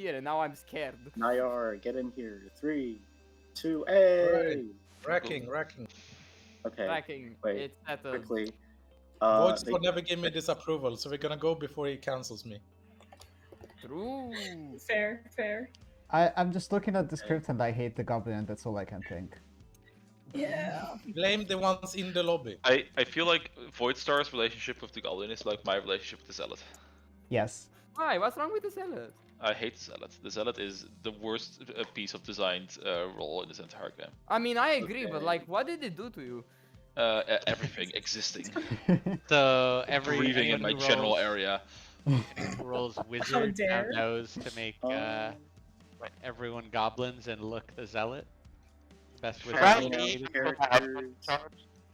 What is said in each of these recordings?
here, and now I'm scared. Nayar, get in here. 3, 2, A. Wrecking. Okay. Tracking. Wait. It's settled. Quickly. Voice they- for never gave me disapproval, so we're gonna go before he cancels me. True. Fair. I'm just looking at the script and I hate the goblin, and that's all I can think. Yeah. Blame the ones in the lobby. I feel like Voidstar's relationship with the Goblin is like my relationship with the Zealot. Yes. Why? What's wrong with the Zealot? I hate the Zealot. The Zealot is the worst piece of designed role in this entire game. I mean, I agree, but Okay. like, what did it do to you? Everything existing, So every breathing in my anyone who general rolls- area. who rolls wizard dare. knows to make everyone goblins and look the zealot. Best wizard. Right. in the game. Characters.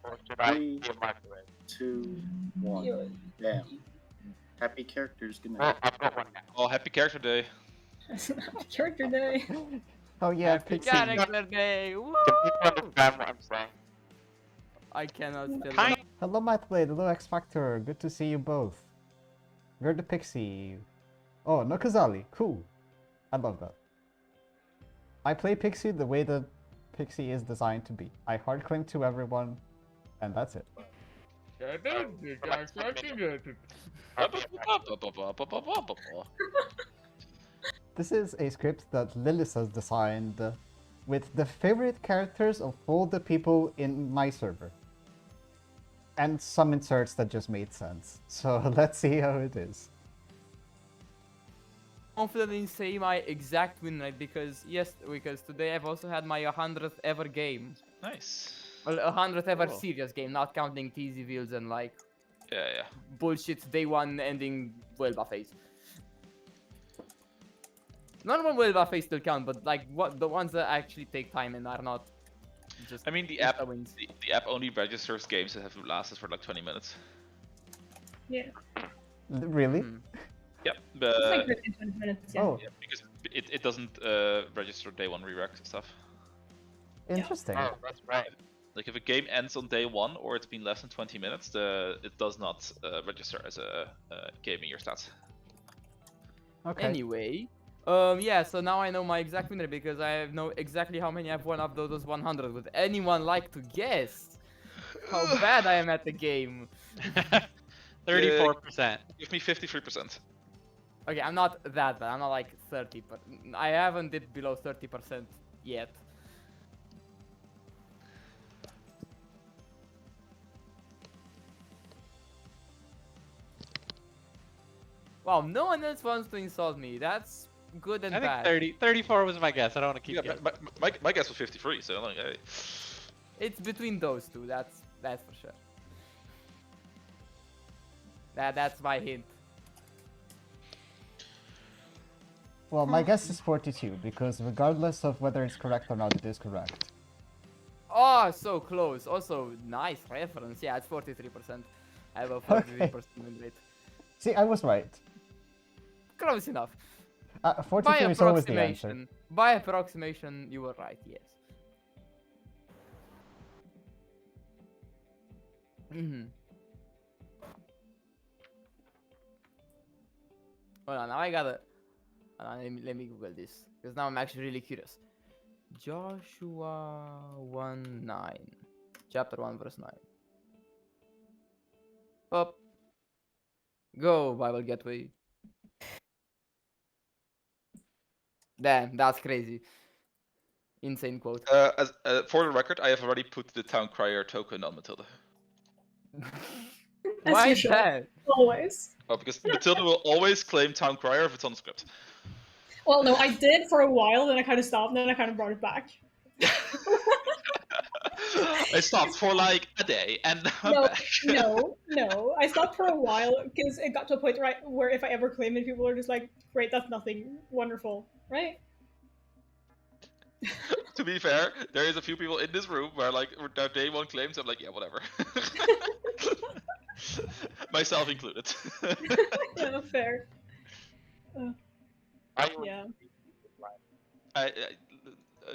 Or should I 3, be a microwave? 2, 1. You- Damn. Happy characters. Good Well, night. I've got one now. Oh, happy character day. Character day. Oh yeah, Happy Pixie. character day! Woo! Can people understand what I'm saying? I cannot tell. Kind- Hello, Mightblade. Hello, X Factor. Good to see you both. You're the Pixie. Oh, no Kazali. Cool. I love that. I play Pixie the way that Pixie is designed to be. I hard cling to everyone, and that's it. This is a script that Lillis has designed with the favorite characters of all the people in my server. And some inserts that just made sense. So let's see how it is. Confident in saying my exact win rate because today I've also had my 100th ever game. Nice. Well, 100th ever Cool. serious game, not counting TZ wheels and like Yeah. bullshit day one ending well buffets. Normal well buffets still count, but like what the ones that actually take time and are not just. I mean, the insta app wins. the app only registers games that have lasted for like 20 minutes. Yeah. Really? Hmm. Yep. It's like 15, 20 minutes. Yeah. Oh, Yeah, because it doesn't register day one re-rec stuff. interesting. Oh, that's right. Like if a game ends on day one or it's been less than 20 minutes, it does not register as a game in your stats. Okay. Anyway, yeah. So now I know my exact winner because I know exactly how many I've won of those 100. Would anyone like to guess how bad I am at the game? 34%. Give me 53%. Okay, I'm not that bad. I'm not like 30, but I haven't did below 30% yet. Wow, no one else wants to insult me. That's good and I think bad. 34 was my guess. I don't want to keep Yeah, guessing. my guess was 53, so like, hey. It's between those two. That's for sure. That's my hint. Well, my guess is 42, because regardless of whether it's correct or not, it is correct. Oh, so close. Also, nice reference. Yeah, it's 43%. I have a 43% win rate. See, I was right. Close enough. 42 is always the answer. By approximation, you were right. Yes. Hold on, now I gotta. Let me Google this because now I'm actually really curious. Joshua 1:9, chapter 1 verse 9. Up. Go Bible Gateway. Damn, that's crazy. Insane quote. For the record, I have already put the Town Crier token on Matilda. As Why you is should. that? Always. Oh, because Matilda will always claim Town Crier if it's on the script. Well, no, I did for a while, then I kind of stopped, and then I kind of brought it back. I stopped for like a day, and now I'm back. No. I stopped for a while because it got to a point where if I ever claim it, people are just like, "Great, that's nothing. Wonderful, right?" To be fair, there is a few people in this room where like their day one claims. I'm like, yeah, whatever. Myself included. Yeah, fair. I would Yeah.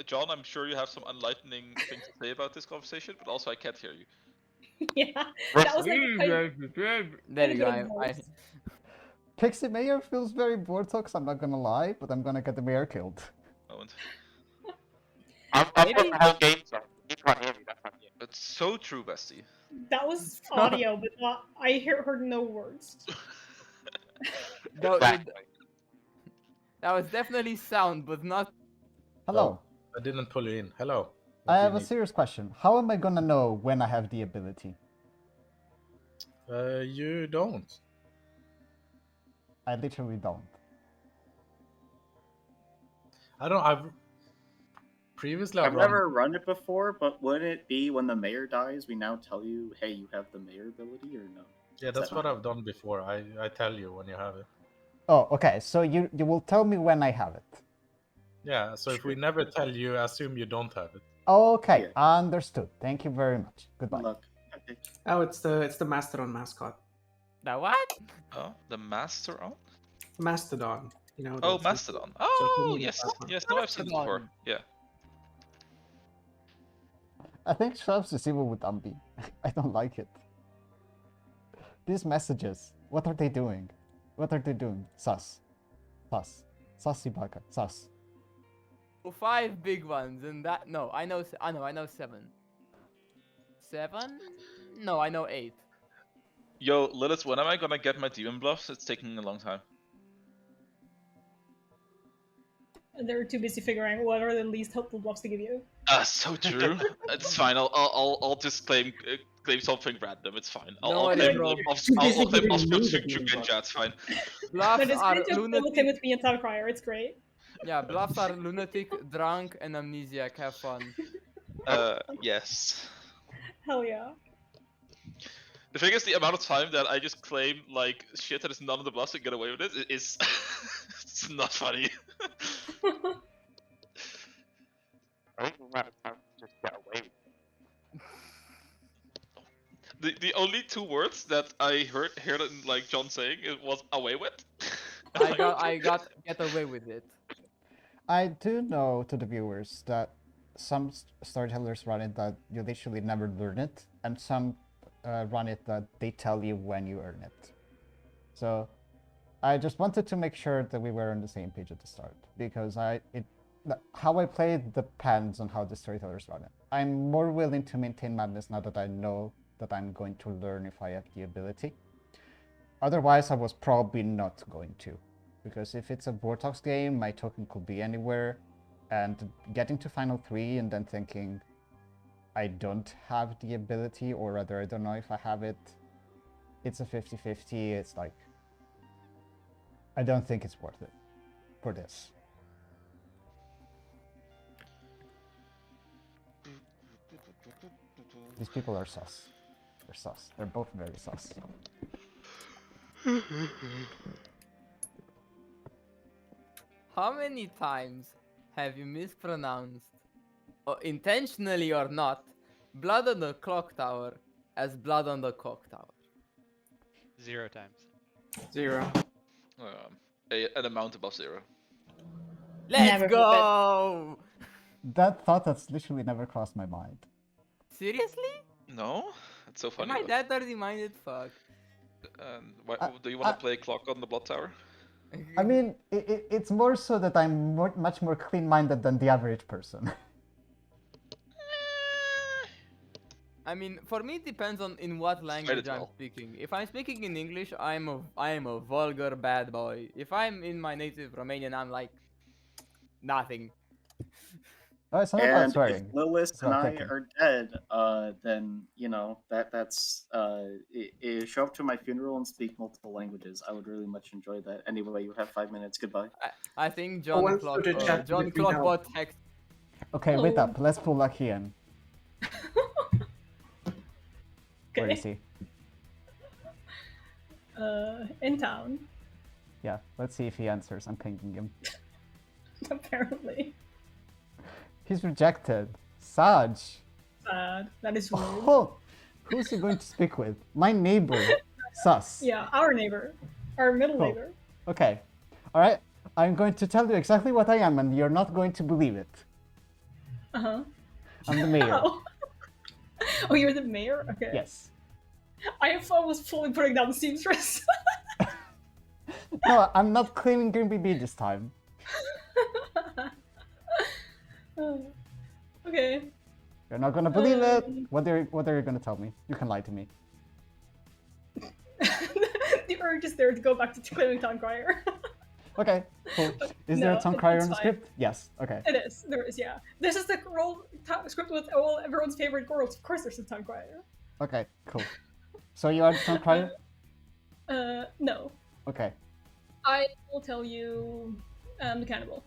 John, I'm sure you have some enlightening things to say about this conversation, but also I can't hear you. Yeah, that was like There you go. Pixie Mayor feels very Vortex, I'm not gonna lie, but I'm gonna get the mayor killed. Moment. I'm Maybe- for the whole game, so you can't hear me. That's not you. It's so true, bestie. That was audio, but I heard no words. No, Exactly. that was definitely sound, but not. Hello. I didn't pull you in. Hello. I What do have you a need? serious question. How am I gonna know when I have the ability? You don't. I literally don't. I've previously I've run. never run it before, but wouldn't it be when the mayor dies, we now tell you, hey, you have the mayor ability, or no? Yeah, Is that's that what not- I've done before. I tell you when you have it. Oh, okay. So you will tell me when I have it. Yeah, so if we never tell you, assume you don't have it. Okay, understood. Thank you very much. Goodbye. Look, okay. Oh, it's the Mastodon mascot. The what? Oh, the master on? Mastodon. You know. Oh, the- Mastodon. so Oh, tell me yes, about that one. yes. No, I've seen it before. Mastodon. Yeah. I think Shrubs is evil with Umbi. I don't like it. These messages, what are they doing? What are they doing? Sus. Sus. Sussy baka. Sus. 5 big ones, and that. No, I know. I know 7. 7? No, I know 8. Yo, Lilith, when am I gonna get my demon bluffs? It's taking a long time. They're too busy figuring out what are the least helpful blocks to give you. So true. It's fine. I'll just claim something random. It's fine. No I'll idea, claim bro. I'll claim Basically, Oscar remove the Chugenja. It's fine. Bluffs But it's are great to play with him lunatic. with me and Towncrier. It's great. Yeah, bluffs are lunatic, drunk, and amnesiac. Have fun. Yes. Hell yeah. The thing is, the amount of time that I just claim like shit that is none of the bluffs and get away with it is it's not funny. I think we might have time to just get away. The only 2 words that I heard like John saying it was away with. I got get away with it. I do know to the viewers that some storytellers run it that you literally never learn it, and some run it that they tell you when you earn it. So I just wanted to make sure that we were on the same page at the start, because how I play depends on how the storytellers run it. I'm more willing to maintain madness now that I know that I'm going to learn if I have the ability. Otherwise, I was probably not going to. Because if it's a Vortex game, my token could be anywhere, and getting to Final 3 and then thinking I don't have the ability, or rather I don't know if I have it, it's a 50-50, it's like, I don't think it's worth it for this. These people are sus. They're sus. They're both very sus. How many times have you mispronounced, intentionally or not, blood on the clock tower as blood on the clock tower? 0 times. 0. An amount above 0. Let's Never go! That thought has literally never crossed my mind. Seriously? No, it's so Am funny. I though. that dirty minded? Fuck. Do you want to play clock on the blood tower? I mean, it's more so that I'm much more clean-minded than the average person. I mean, for me it depends on in what language I'm well. speaking. If I'm speaking in English, I am a vulgar bad boy. If I'm in my native Romanian, I'm like nothing. Oh, it's not about And swearing. if Lilith It's and about I thinking. are dead, then you know that's show up to my funeral and speak multiple languages. I would really much enjoy that. Anyway, you have 5 minutes. Goodbye. I think John wants Clock, to chat John with me Clock now. bot text. Okay, wait Oh. up. Let's pull Lucky in. Where Okay. is he? In town, Yeah, let's see if he answers. I'm pinging him. apparently. He's rejected. Saj. Sad. That is rude. Oh, who's he going to speak with? My neighbor. Sus. Yeah, our neighbor. Our middle Cool. neighbor. Okay. Alright. I'm going to tell you exactly what I am, and you're not going to believe it. Uh-huh. I'm the mayor. Oh. Oh, you're the mayor? Okay. Yes. I was fully putting down the seamstress. No, I'm not claiming Green BB this time. Okay. You're not gonna believe it. What are you gonna tell me? You can lie to me. The urge is there to go back to claiming Town Crier. Okay, cool. Is there a Town Crier in the script? Yes. Okay. It is. There is, yeah. This is the script with everyone's favorite girls. Of course there's a Town Crier. Okay, cool. So you are the Town Crier? No. Okay. I will tell you the cannibal.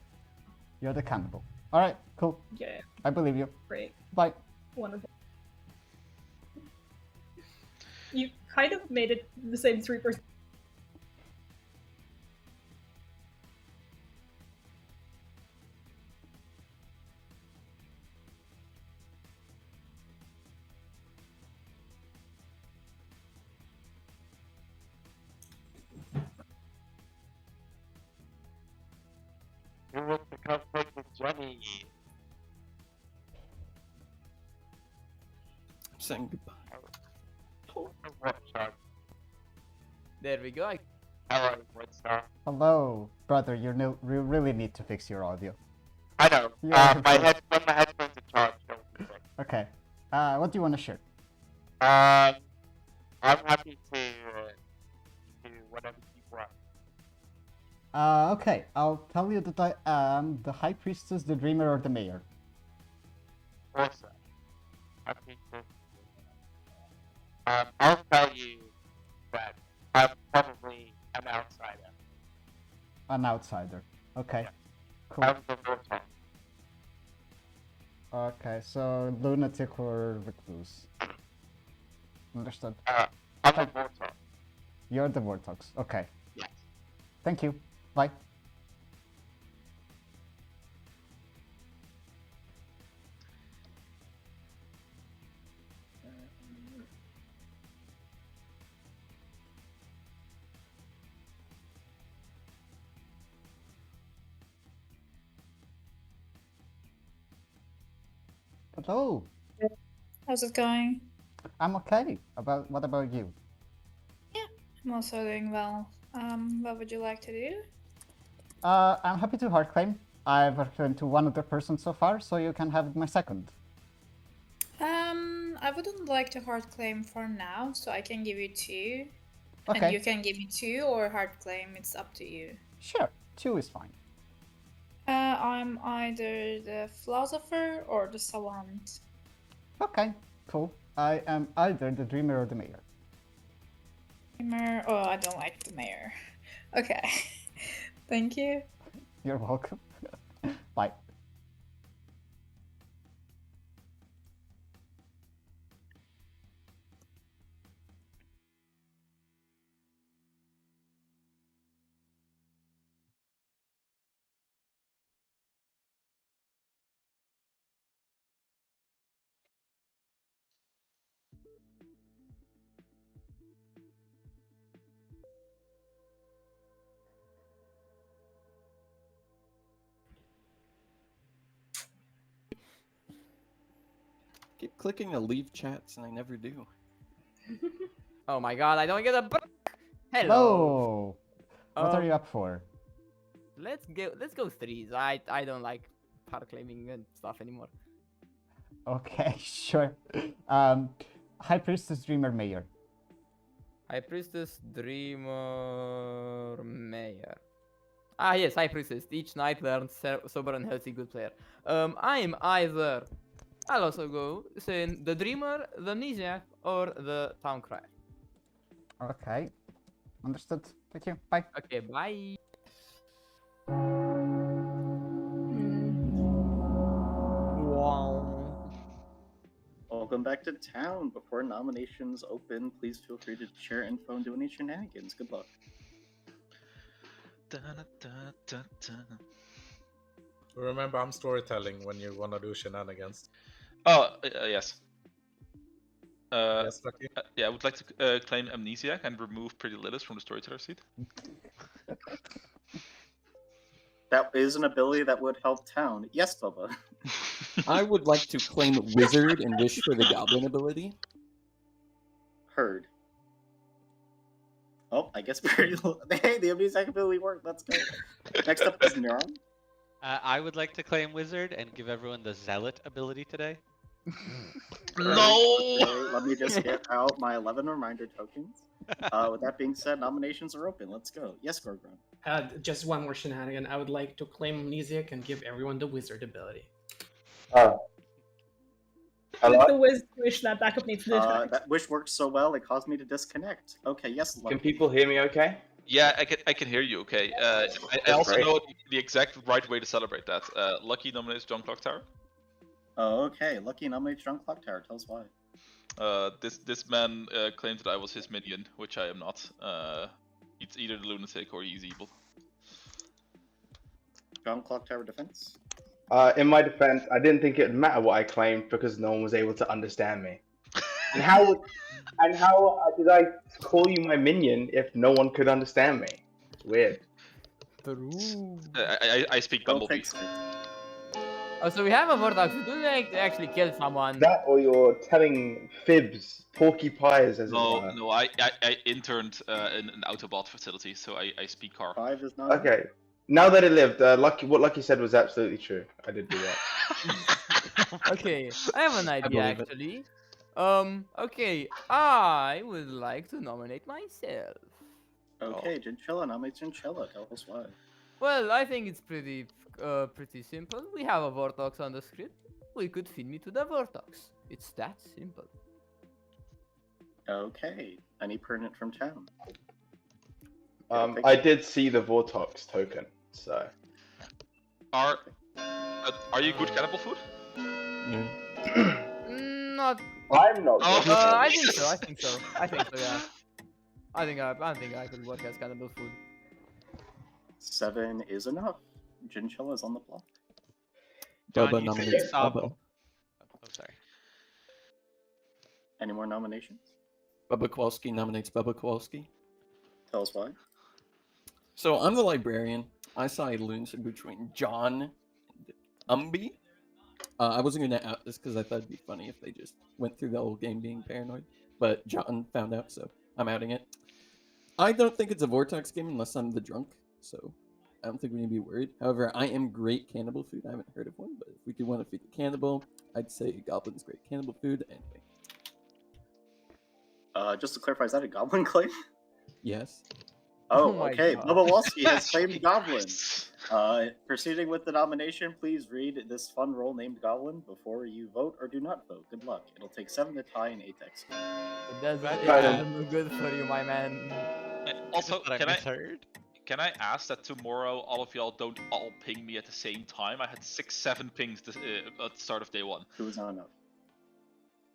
You're the cannibal. Alright, cool. Yeah. I believe you. Great. Bye. Wonderful. You kind of made it the same 3%. Who wants to come play with Jenny? Saying goodbye. What, Sean? There we go. Hello, Woodstar. Hello, brother. You really need to fix your audio. I know. Yeah, my headphones are charged. Don't be sick. Okay. What do you want to share? I'm happy to do whatever you want. Okay. I'll tell you that I am the High Priestess, the Dreamer, or the Mayor. Awesome. Happy to. I'll tell you that I'm probably an outsider. An outsider. Okay. Yeah. Cool. I'm the Vortex. Okay, so lunatic or recluse. Understood. I'm the Vortex. You're the Vortex. Okay. Yes. Thank you. Bye. Hello. How's it going? I'm okay. What about you? I'm also doing well. What would you like to do? I'm happy to hard claim. I've hard claimed to one other person so far, so you can have my second. I wouldn't like to hard claim for now, so I can give you 2. Okay. And you can give me 2 or hard claim, it's up to you. Sure. 2 is fine. I'm either the philosopher or the savant. Okay. Cool. I am either the Dreamer or the Mayor. Oh, I don't like the mayor. Okay. Thank you. You're welcome. Bye. Keep clicking to leave chats and I never do. Oh my god, I don't get a break. Hello. Hello. What are you up for? Let's go 3s. I don't like hard claiming and stuff anymore. Okay, sure. High Priestess, Dreamer, Mayor. High Priestess, Dreamer, Mayor. Ah yes, High Priestess. Each night learns sober and healthy good player. I'm either. I'll also go saying the Dreamer, the Amnesiac, or the Town Crier. Okay. Understood. Thank you. Bye. Okay, bye. Wow. Welcome back to town. Before nominations open, please feel free to share info and do any shenanigans. Good luck. Remember, I'm storytelling when you wanna do shenanigans. Oh, yes. Yes, Lucky? Yeah, I would like to claim Amnesiac and remove PrettyLillis from the storyteller seat. That is an ability that would help town. Yes, Bubba. I would like to claim Wizard and wish for the Goblin ability. Heard. Oh, I guess hey, the amnesiac ability worked. Let's go. Next up is Neuron. I would like to claim Wizard and give everyone the Zealot ability today. No! Okay, let me just get out my 11 reminder tokens. With that being said, nominations are open. Let's go. Yes, Gorgon. Just one more shenanigan. I would like to claim Amnesiac and give everyone the wizard ability. With the wish that backup needs to disconnect. That wish worked so well, it caused me to disconnect. Okay, yes, Lucky. Can people hear me okay? Yeah, I can hear you. Okay. I also great. know the exact right way to celebrate that. Lucky nominates John Clocktower. Oh, okay. Lucky nominates John Clocktower. Tell us why. This man claimed that I was his minion, which I am not. It's either the lunatic or he's evil. John Clocktower defense. In my defense, I didn't think it would matter what I claimed because no one was able to understand me. And how did I call you my minion if no one could understand me? It's weird. I speak Bumblebee. Oh, so we have a Vortex. We do actually kill someone. That or you're telling fibs, porcupines as No, it were. no, I interned in an Autobot facility, so I speak car. 5 is not. Okay. Now that it lived, what Lucky said was absolutely true. I did do that. Okay, I have an idea actually. Okay, I would like to nominate myself. Okay, Chinchilla nominates Chinchilla. Tell us why. Well, I think it's pretty simple. We have a Vortex on the script. We could feed me to the Vortex. It's that simple. Okay, any pertinent from town? I did see the Vortex token, so. Are you good cannibal food? Not. I'm not. I think so. I think so. Yeah. I think I could work as cannibal food. 7 is enough. Chinchilla is on the block. Bubba nominates Bubba. Oh, sorry. Any more nominations? Bubba Kowalski nominates Bubba Kowalski. Tell us why. So I'm the librarian. I saw a loon between John and Umby. I wasn't going to out this because I thought it'd be funny if they just went through the whole game being paranoid. But John found out, so I'm outing it. I don't think it's a Vortex game unless I'm the drunk, so I don't think we need to be worried. However, I am great cannibal food. I haven't heard of one, but if we could want to feed the cannibal, I'd say Goblin's great cannibal food anyway. Just to clarify, is that a goblin claim? Yes. Oh, my okay. God. Bubba Walski has claimed Goblin. Proceeding with the nomination, please read this fun role named Goblin before you vote or do not vote. Good luck. It'll take 7 to tie and 8 to execute. It doesn't look good for you, my man. Also, But can I misheard? can I ask that tomorrow all of y'all don't all ping me at the same time? I had 6-7 pings at the start of day 1. 2 is not enough.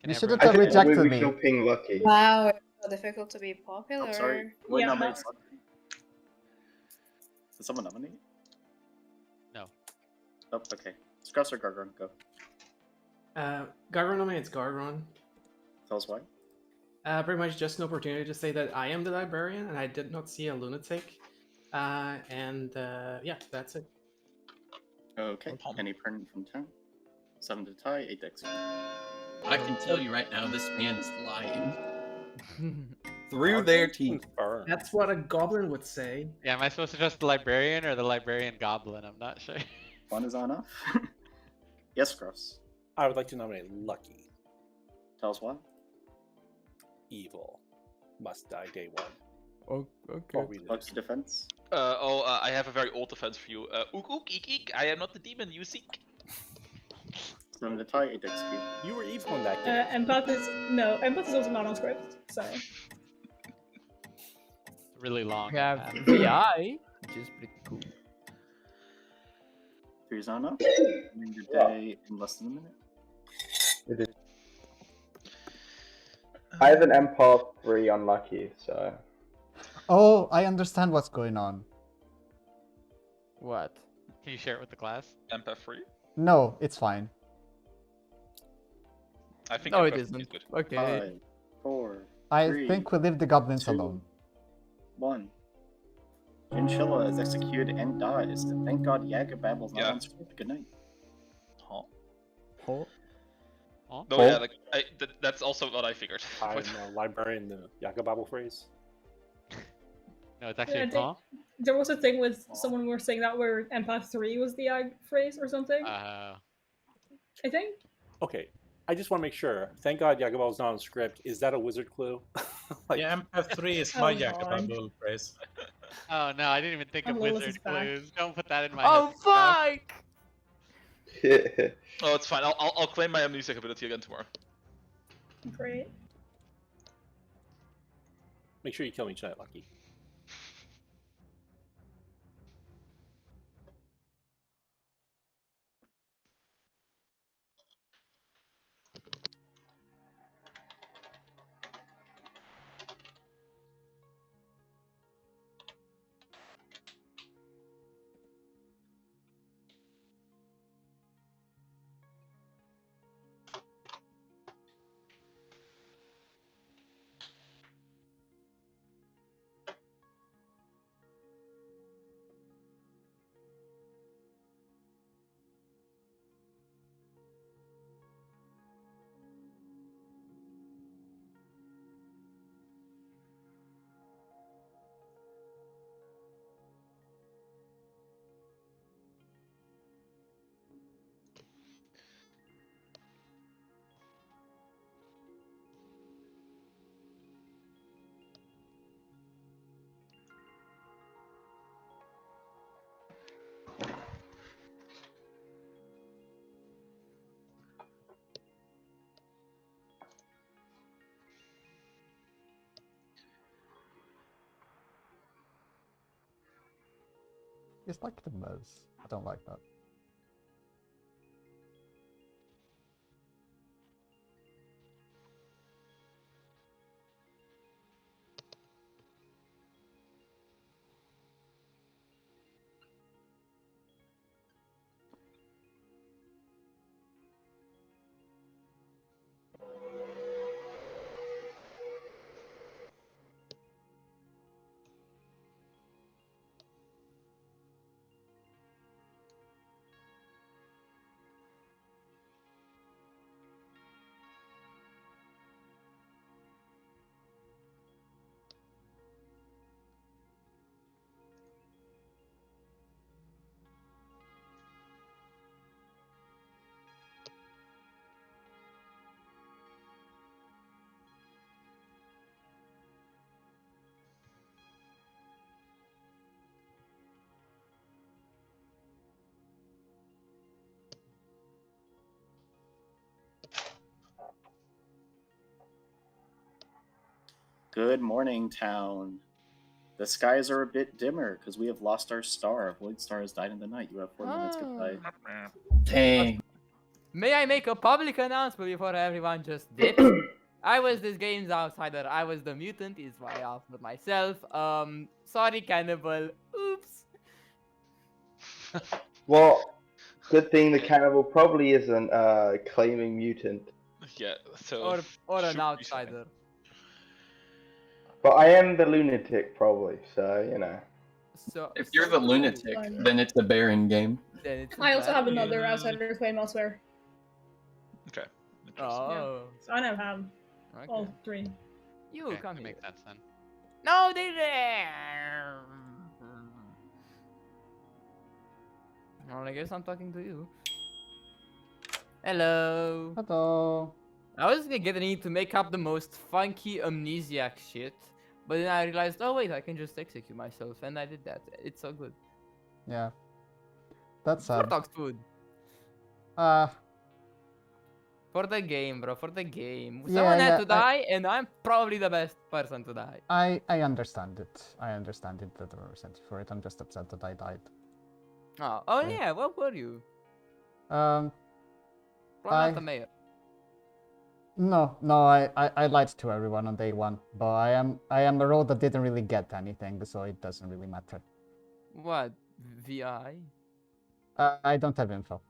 You should everyone- have I think rejected we me. shall ping Lucky. Wow, it's so difficult to be popular. I'm sorry. What Yeah. nominates Lucky? Did someone nominate? No. Oh, okay. Scruss or Gargon, go. Gargon nominates Gargon. Tell us why. Pretty much just an opportunity to say that I am the librarian and I did not see a lunatic. Yeah, that's it. Okay. Any pertinent from town? 7 to tie, 8 to execute. I can tell you right now, this man is lying. Through their teeth. That's what a goblin would say. Yeah, am I supposed to trust the librarian or the librarian goblin? I'm not sure. 1 is on off. Yes, Scruss. I would like to nominate Lucky. Tell us why. Evil. Must die day 1. Oh, okay. Or we lose. Luck's defense. I have a very old defense for you. Ook ook eek eek, I am not the demon you seek. 7 to tie, 8 to execute. You were evil in that game. Empath is also not on script, so. Really long. We have VI, which is pretty cool. 3 is on off. Ending the day in less than a minute. It is. I have an empath 3 on Lucky, so. Oh, I understand what's going on. What? Can you share it with the class? Empath free? No, it's fine. I think No, it Empath free is isn't. good. Okay. 5, 4, I 3, think we leave the goblins 2, alone. 1. Chinchilla is executed and dies. Thank God Yagababel's not Yeah. on script. Good night. Huh? Oh. Huh? No, yeah, like that's also what I figured. I'm a librarian, the Yakababble phrase. No, it's I actually think huh? there was a thing with someone were saying that where empath 3 was the phrase or something. I think. Okay, I just want to make sure. Thank God Yagabel's not on script. Is that a wizard clue? Yeah, MF3 is my Yakababul phrase. Oh no, I didn't even think of Lillis is wizard back. clues. Don't put that in my Oh head. fuck! Oh, it's fine. I'll claim my amnesiac ability again tomorrow. Great. Make sure you kill me tonight, Lucky. It's like the Mez. I don't like that. Good morning, town. The skies are a bit dimmer because we have lost our star. Void Star has died in the night. You have 4 minutes. Goodbye. Dang. May I make a public announcement before everyone just dips? I was this game's outsider. I was the mutant, is why I offered myself. Sorry, cannibal. Oops. Well, good thing the cannibal probably isn't claiming mutant. Yeah, so. Or an outsider. But I am the lunatic, probably, so, you know. So, If you're the lunatic, then it's a Baron game. I also have another outsider claim elsewhere. Okay. Oh. So I now have all Okay. 3. You Okay, come that here. makes sense then. No, they there. Well, I guess I'm talking to you. Hello. Hello. I was getting to make up the most funky amnesiac shit, but then I realized, oh wait, I can just execute myself, and I did that. It's so good. Yeah. That's For sad. dog's food. For the game, bro. For the game. Yeah, Someone had yeah, to die, and I'm probably the best person to die. I understand it. I understand it that there were sense for it. I'm just upset that I died. Oh yeah. What were you? Um. Probably not the mayor. No, I lied to everyone on day 1, but I am a role that didn't really get anything, so it doesn't really matter. What? VI? I don't have info.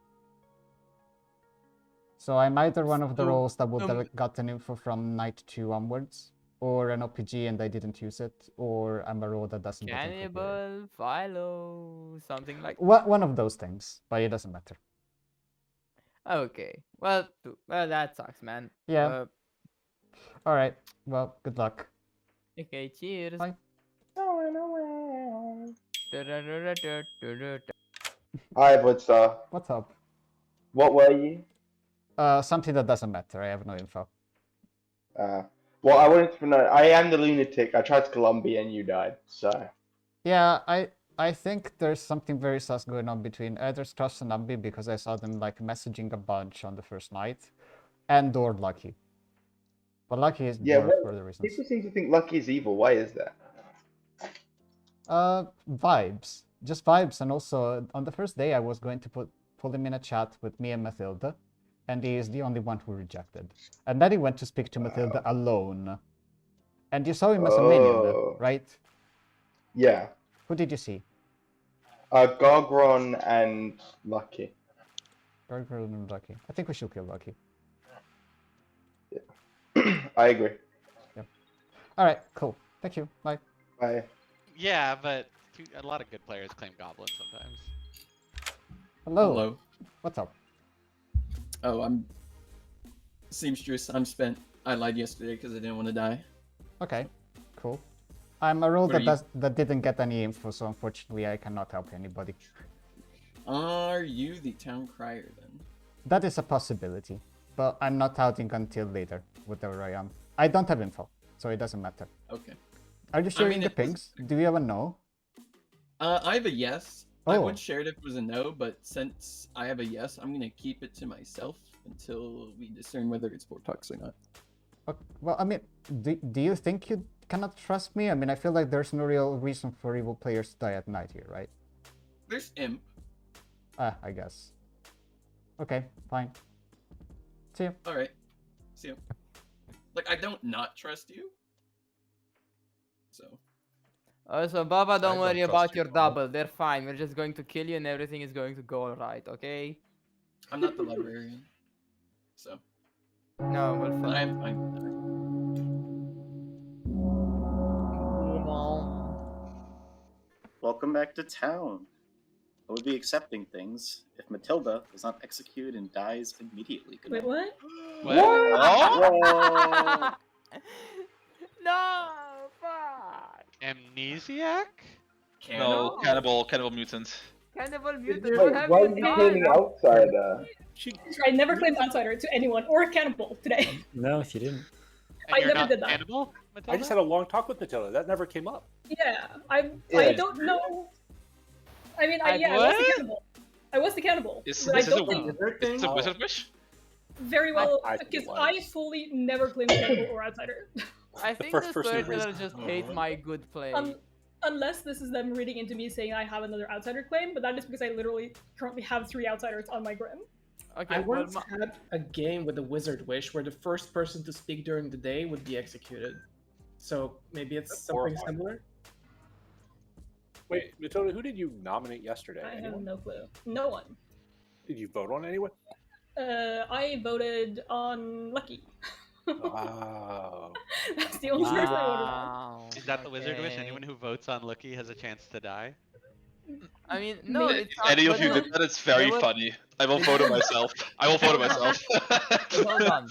So I'm either one of the roles that would have gotten info from night 2 onwards, or an OPG and I didn't use it, or I'm a role that doesn't get info. Cannibal, Philo, something like One of those things, but it doesn't matter. Okay. Well, that sucks, man. Yeah. Alright. Well, good luck. Okay, cheers. Bye. No way, no way. Hi, Woodstar. What's up? What were you? Something that doesn't matter. I have no info. Well, I wanted to know. I am the lunatic. I tried to Columbia and you died. So. Yeah, I think there's something very sus going on between either Strauss and Ambi because I saw them like messaging a bunch on the first night, and or Lucky. But Lucky is more for the reasons. People seem to think Lucky is evil. Why is that? Vibes. Just vibes, and also on the first day I was going to pull him in a chat with me and Matilda, and he is the only one who rejected. And then he went to speak to Matilda alone. And you saw him as a minion, right? Yeah. Who did you see? Gargron and Lucky. Gargron and Lucky. I think we should kill Lucky. I agree. Yep. Alright, cool. Thank you. Bye. Bye. Yeah, but a lot of good players claim goblins sometimes. Hello. Hello. What's up? Oh, I'm seamstress. I'm spent. I lied yesterday because I didn't want to die. Okay, cool. I'm a role What are that didn't get any info, so unfortunately I cannot help anybody. Are you the town crier then? That is a possibility, but I'm not outing until later, whatever I am. I don't have info, so it doesn't matter. Okay. Are you sharing the pings? Do you have a no? I have a yes. Oh. I would share it if it was a no, but since I have a yes, I'm gonna keep it to myself until we discern whether it's Vortex or not. Okay. Well, I mean, do you think you cannot trust me? I mean, I feel like there's no real reason for evil players to die at night here, right? There's imp. I guess. Okay, fine. See you. Alright. See you. Like, I don't not trust you. So. Also, Baba, don't I worry don't about trust you, your double. They're fine. We're just going to kill you and everything is going to go alright, okay? I'm not the librarian. So. No, we're fine. I'm fine. Welcome back to town. I would be accepting things if Matilda was not executed and dies immediately. Wait, what? Whoa. No, fuck. Amnesiac? No, cannibal mutant. Cannibal mutant. Wait, What have why you are you done? claiming outsider? I never claimed outsider to anyone or cannibal today. No, she didn't. And I you're never not did that. cannibal, I Matilda? just had a long talk with Matilda. That never came up. Yeah, I Yeah. don't know. I mean, I was What? the cannibal. I was the cannibal. Is but I this a don't think It's a wizard wish? very well I think it because was. I fully never claimed cannibal or outsider. I think first the person who storyteller raised- just hates my good play. Unless this is them reading into me saying I have another outsider claim, but that is because I literally currently have 3 outsiders on my grim. Okay, I well, once had a game with the Wizard Wish where the first person to speak during the day would be executed. So maybe it's That's something horrifying. similar. Wait, Matilda, who did you nominate yesterday? I have Anyone? no clue. No one. Did you vote on anyone? I voted on Lucky. Wow. That's the only person I voted on. Wow. Is that the Wizard Wish? okay. Anyone who votes on Lucky has a chance to die? I mean, no, Maybe- it's not. Any of but you no, did that, it's very they were- funny. I will photo myself. I will photo myself. Hold on.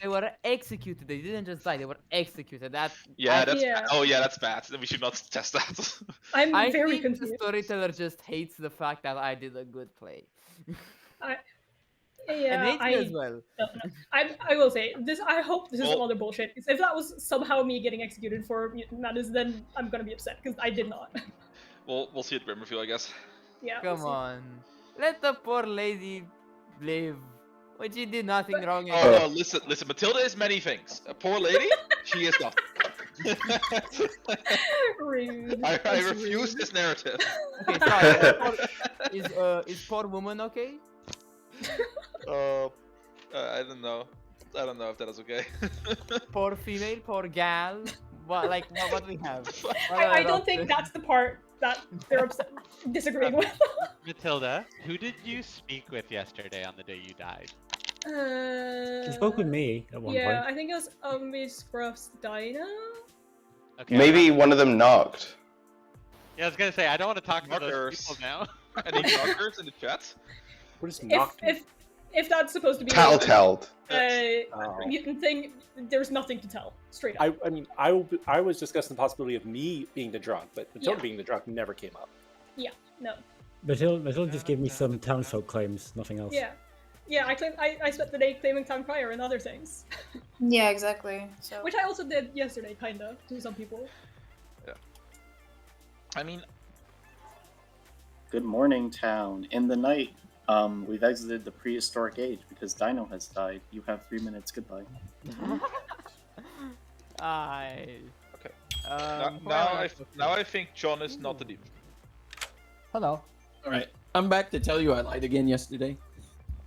They were executed. They didn't just die. They were executed. That Yeah, I, that's Yeah. Oh yeah, that's bad. We should not test that. I'm I very think the confused. storyteller just hates the fact that I did a good play. Yeah, and hates me as well. don't know. I will say this. I hope this is some Well- other bullshit. 'Cause if that was somehow me getting executed for mutant madness, then I'm gonna be upset because I did not. We'll see at Grim Review, I guess. Yeah. Come we'll see. on. Let the poor lady live. When she did nothing wrong. Oh no, listen, Matilda is many things. A poor lady, she is not. Rude. I That's refuse rude. this narrative. Okay, sorry. Is poor woman okay? I don't know. I don't know if that is okay. Poor female, poor gal. What we have? What I are don't the think options? that's the part that they're upset, disagreeing with. Matilda, who did you speak with yesterday on the day you died? She spoke with me at one Yeah, point. I think it was Miss Gruff's Dinah. Okay. Maybe one of them knocked. Yeah, I was gonna say I don't want to talk to those Knockers. people now. Any knockers in the chat? What is If knocked? if that's supposed to be Tattletailed. mutant thing, there's nothing to tell. Straight up. I mean, I was discussing the possibility of me being the drunk, but Matilda Yeah. being the drunk never came up. Yeah, no. Matilda just gave me some townsfolk claims, nothing else. Yeah. Yeah, I spent the day claiming town crier and other things. Yeah, exactly. So Which I also did yesterday, kinda, to some people. Yeah. I mean, Good morning, town. In the night, we've exited the prehistoric age because Dino has died. You have 3 minutes. Goodbye. Okay. Now I think John is not the demon. Hello. All right, I'm back to tell you I lied again yesterday.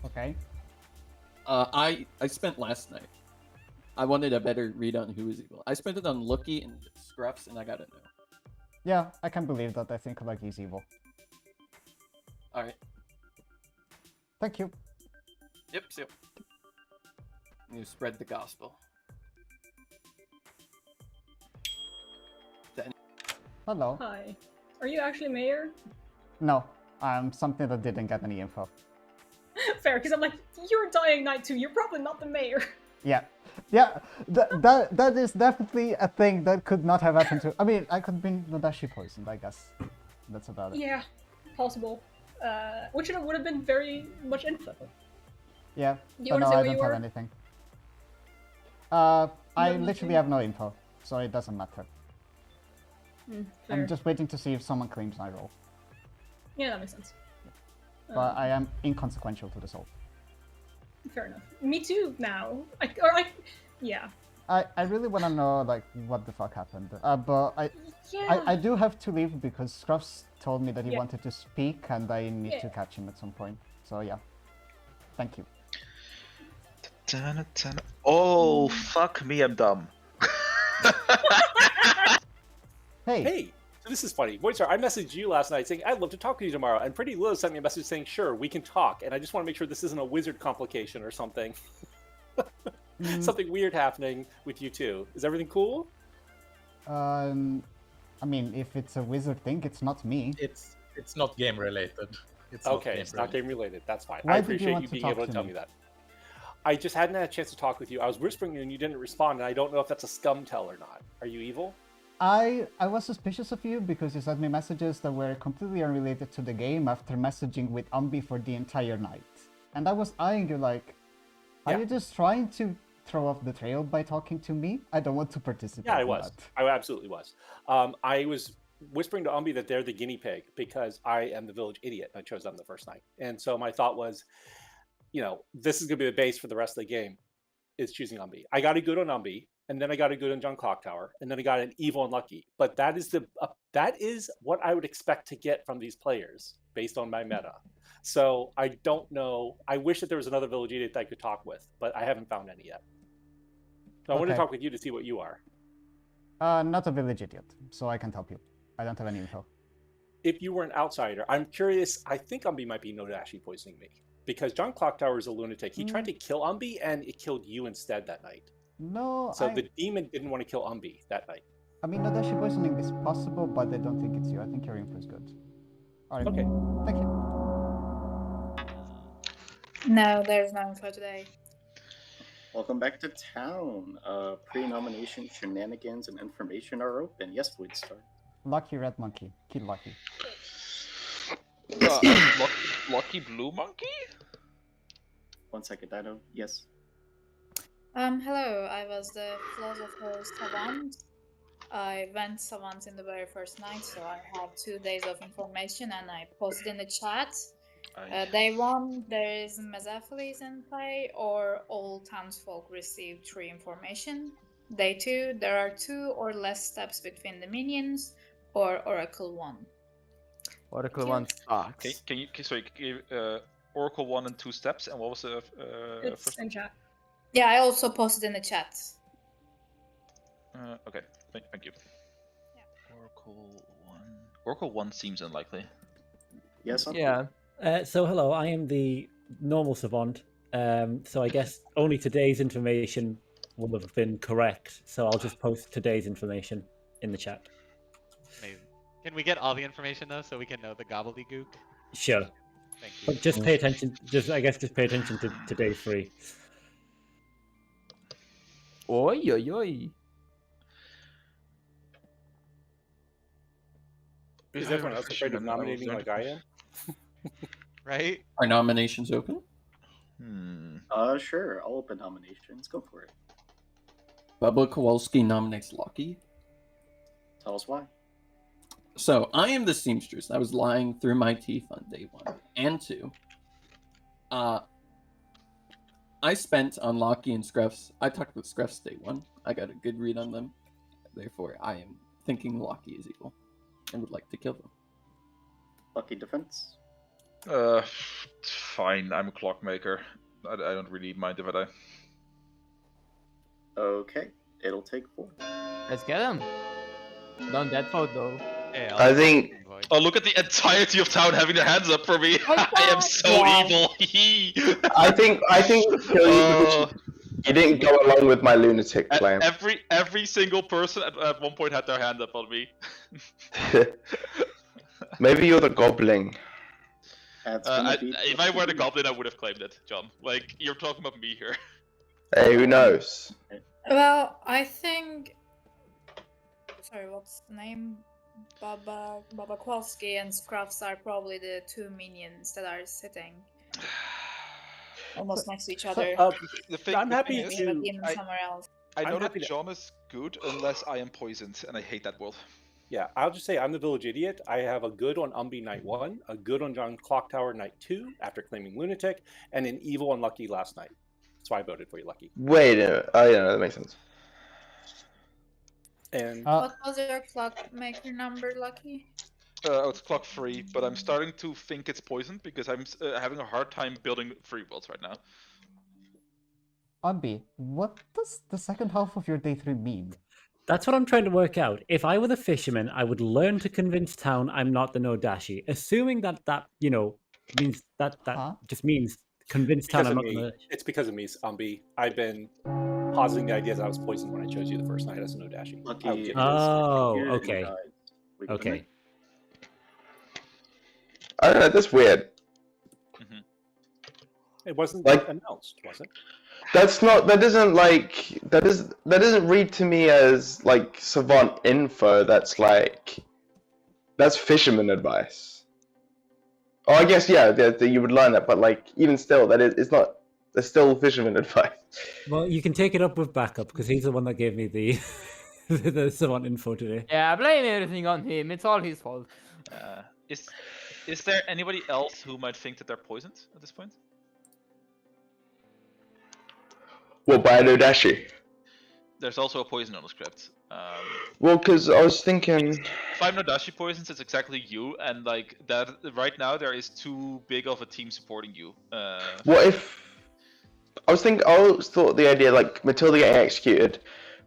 Okay. I spent last night. I wanted a better read on who is evil. I spent it on Lucky and Scruffs, and I got it now. Yeah, I can believe that. I think like he's evil. All right. Thank you. Yep. You spread the gospel. Hello. Hi. Are you actually mayor? No, I'm something that didn't get any info. Fair, because I'm like, you're dying night 2, you're probably not the mayor. Yeah. That is definitely a thing that could not have happened to. I mean, I could have been Nadashi poisoned, I guess. That's about it. Yeah, possible. Which would have been very much info. Yeah, You but wanna no, say I where don't you have were? anything. I have literally nothing? have no info, so it doesn't matter. Fair. I'm just waiting to see if someone claims my role. Yeah, that makes sense. But I am inconsequential to the soul. Fair enough. Me too now. Yeah. I really want to know like what the fuck happened. But Yeah. I do have to leave because Scruffs told me that he Yeah. wanted to speak and I need to Yeah. catch him at some point. So yeah. Thank you. Oh, fuck me, I'm dumb. Hey, so this is funny. Voicer, I messaged you last night saying I'd love to talk to you tomorrow, and PrettyLillis sent me a message saying sure, we can talk, and I just want to make sure this isn't a wizard complication or something. Something weird happening with you two. Is everything cool? I mean, if it's a wizard thing, it's not me. It's not game related. It's Okay, it's not game related. That's fine. Why I did you appreciate want you to being talk able to to tell me? me that. I just hadn't had a chance to talk with you. I was whispering you and you didn't respond, and I don't know if that's a scum tell or not. Are you evil? I was suspicious of you because you sent me messages that were completely unrelated to the game after messaging with Umbi for the entire night. And I was eyeing you like, are you just trying to throw off the trail by talking to me? I don't want to participate Yeah, I in was. that. I absolutely was. I was whispering to Umbi that they're the guinea pig because I am the village idiot. I chose them the first night. And so my thought was, you know, this is going to be the base for the rest of the game, is choosing Umbi. I got a good on Umbi, and then I got a good on John Clocktower, and then I got an evil and Lucky. But that is what I would expect to get from these players based on my meta. So I don't know. I wish that there was another village idiot that I could talk with, but I haven't found any yet. So I want to Okay. talk with you to see what you are. Not a village idiot, so I can't help you. I don't have any info. If you were an outsider, I'm curious. I think Umbi might be Nodashi poisoning me because John Clocktower is a lunatic. He tried to kill Umbi, and it killed you instead that night. No, So the demon didn't want to kill Umbi that night. I mean, Nadashi poisoning is possible, but I don't think it's you. I think your info is good. Alright. Okay. Thank you. no, there's no info today. Welcome back to town. Pre-nomination shenanigans and information are open. Yes, Woodstar. Lucky red monkey. Kill Lucky. Lucky blue monkey? 1 second, Dino. Yes. Hello, I was the philosopher savant. I went savant in the very first night, so I have 2 days of information and I posted in the chat. Day 1, there is Mesophiles in play, or all townsfolk receive 3 information. Day 2, there are 2 or less steps between the minions, or Oracle 1. Oracle 1 sucks. Can you Oracle 1 and 2 steps, and what was the It's first? in chat. Yeah, I also posted in the chat. Okay, thank you. Oracle 1. Oracle 1 seems unlikely. Yes. Yeah. So hello, I am the normal savant. So I guess only today's information will have been correct. So I'll just post today's information in the chat. Amazing. Can we get all the information though, so we can know the gobbledygook? Sure. Thank you. But just pay attention. I guess just pay attention to day 3. Oi, oi, oi. Is everyone else afraid of nominating like I am? Right? Are nominations open? Sure. I'll open nominations. Go for it. Bubba Kowalski nominates Lucky. Tell us why. So, I am the seamstress. I was lying through my teeth on day 1 and 2. I spent on Lucky and Scruffs. I talked with Scruffs day 1. I got a good read on them. Therefore, I am thinking Lucky is evil and would like to kill them. Lucky defense. Fine. I'm a clockmaker. I don't really mind if I die. Okay. It'll take 4. Let's get him. Don't dead vote though. Yeah, I think. Oh, look at the entirety of town having their hands up for me. I am so evil. I think kill you because you didn't go along with my lunatic claim. Every single person at one point had their hand up on me. Maybe you're the goblin. If I were the goblin, I would have claimed it, John. Like, you're talking about me here. Hey, who knows? Well, I think. Sorry, what's the name? Baba Kowalski and Scruffs are probably the 2 minions that are sitting almost next to each other. I'm happy We have a to. demon somewhere else. I know I'm that happy to- John is good unless I am poisoned, and I hate that world. Yeah, I'll just say I'm the village idiot. I have a good on Umbi night 1, a good on John Clocktower night 2 after claiming lunatic, and an evil on Lucky last night. That's why I voted for you, Lucky. Wait a minute. Oh, yeah, that makes sense. And What was your clockmaker number, Lucky? It's clock 3, but I'm starting to think it's poisoned because I'm having a hard time building free worlds right now. Umbi, what does the second half of your day 3 mean? That's what I'm trying to work out. If I were the fisherman, I would learn to convince town I'm not the Nodashi. Assuming that means that just means convince town I'm not the Nodashi. It's because of me, Umbi. I've been positing the idea that I was poisoned when I chose you the first night as a Nodashi. Lucky. Oh, okay. Okay. I don't know. That's weird. It wasn't Like- announced, was it? That's not. That doesn't like. That doesn't read to me as like savant info. That's like. That's fisherman advice. Oh, I guess yeah. That you would learn that, but like even still, that is. It's not. That's still fisherman advice. Well, you can take it up with backup because he's the one that gave me the the savant info today. Yeah, blame everything on him. It's all his fault. Is there anybody else who might think that they're poisoned at this point? Well, by a Nodashi. There's also a poison on the script. Well, because I was thinking. If I'm Nodashi poisons, it's exactly you, and like that. Right now, there is too big of a team supporting you. What if? I always thought the idea like Matilda getting executed.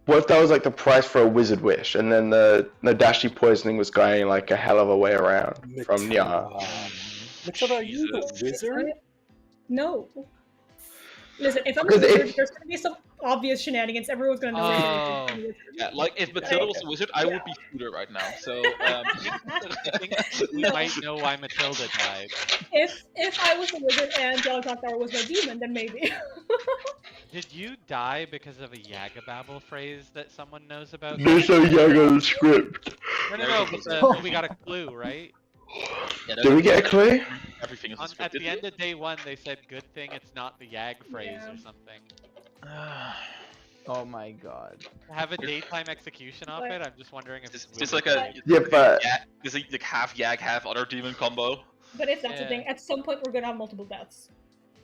What if that was like the price for a wizard wish, and then the Nodashi poisoning was going like a hell of a way around from Matilda, are you the wizard? No. Listen, if I'm a Because wizard, if- there's going to be some obvious shenanigans. Everyone's going to know. Oh. I'm a wizard. Yeah, like if Matilda was a wizard, I would be Scooter right now. So I think we might know why Matilda died. If I was a wizard and John Clocktower was my demon, then maybe. Did you die because of a Yagababble phrase that someone knows about? There's no Yaga in the script. No, but we got a clue, right? Yeah, Did we get a clue? Everything is At the end of day 1, they said, "Good thing it's not the Yag phrase or something." Oh my god. Have a daytime execution off it. I'm just wondering if it's It's like a it's like half Yag, half other demon combo. But if that's the thing, at some point we're going to have multiple deaths.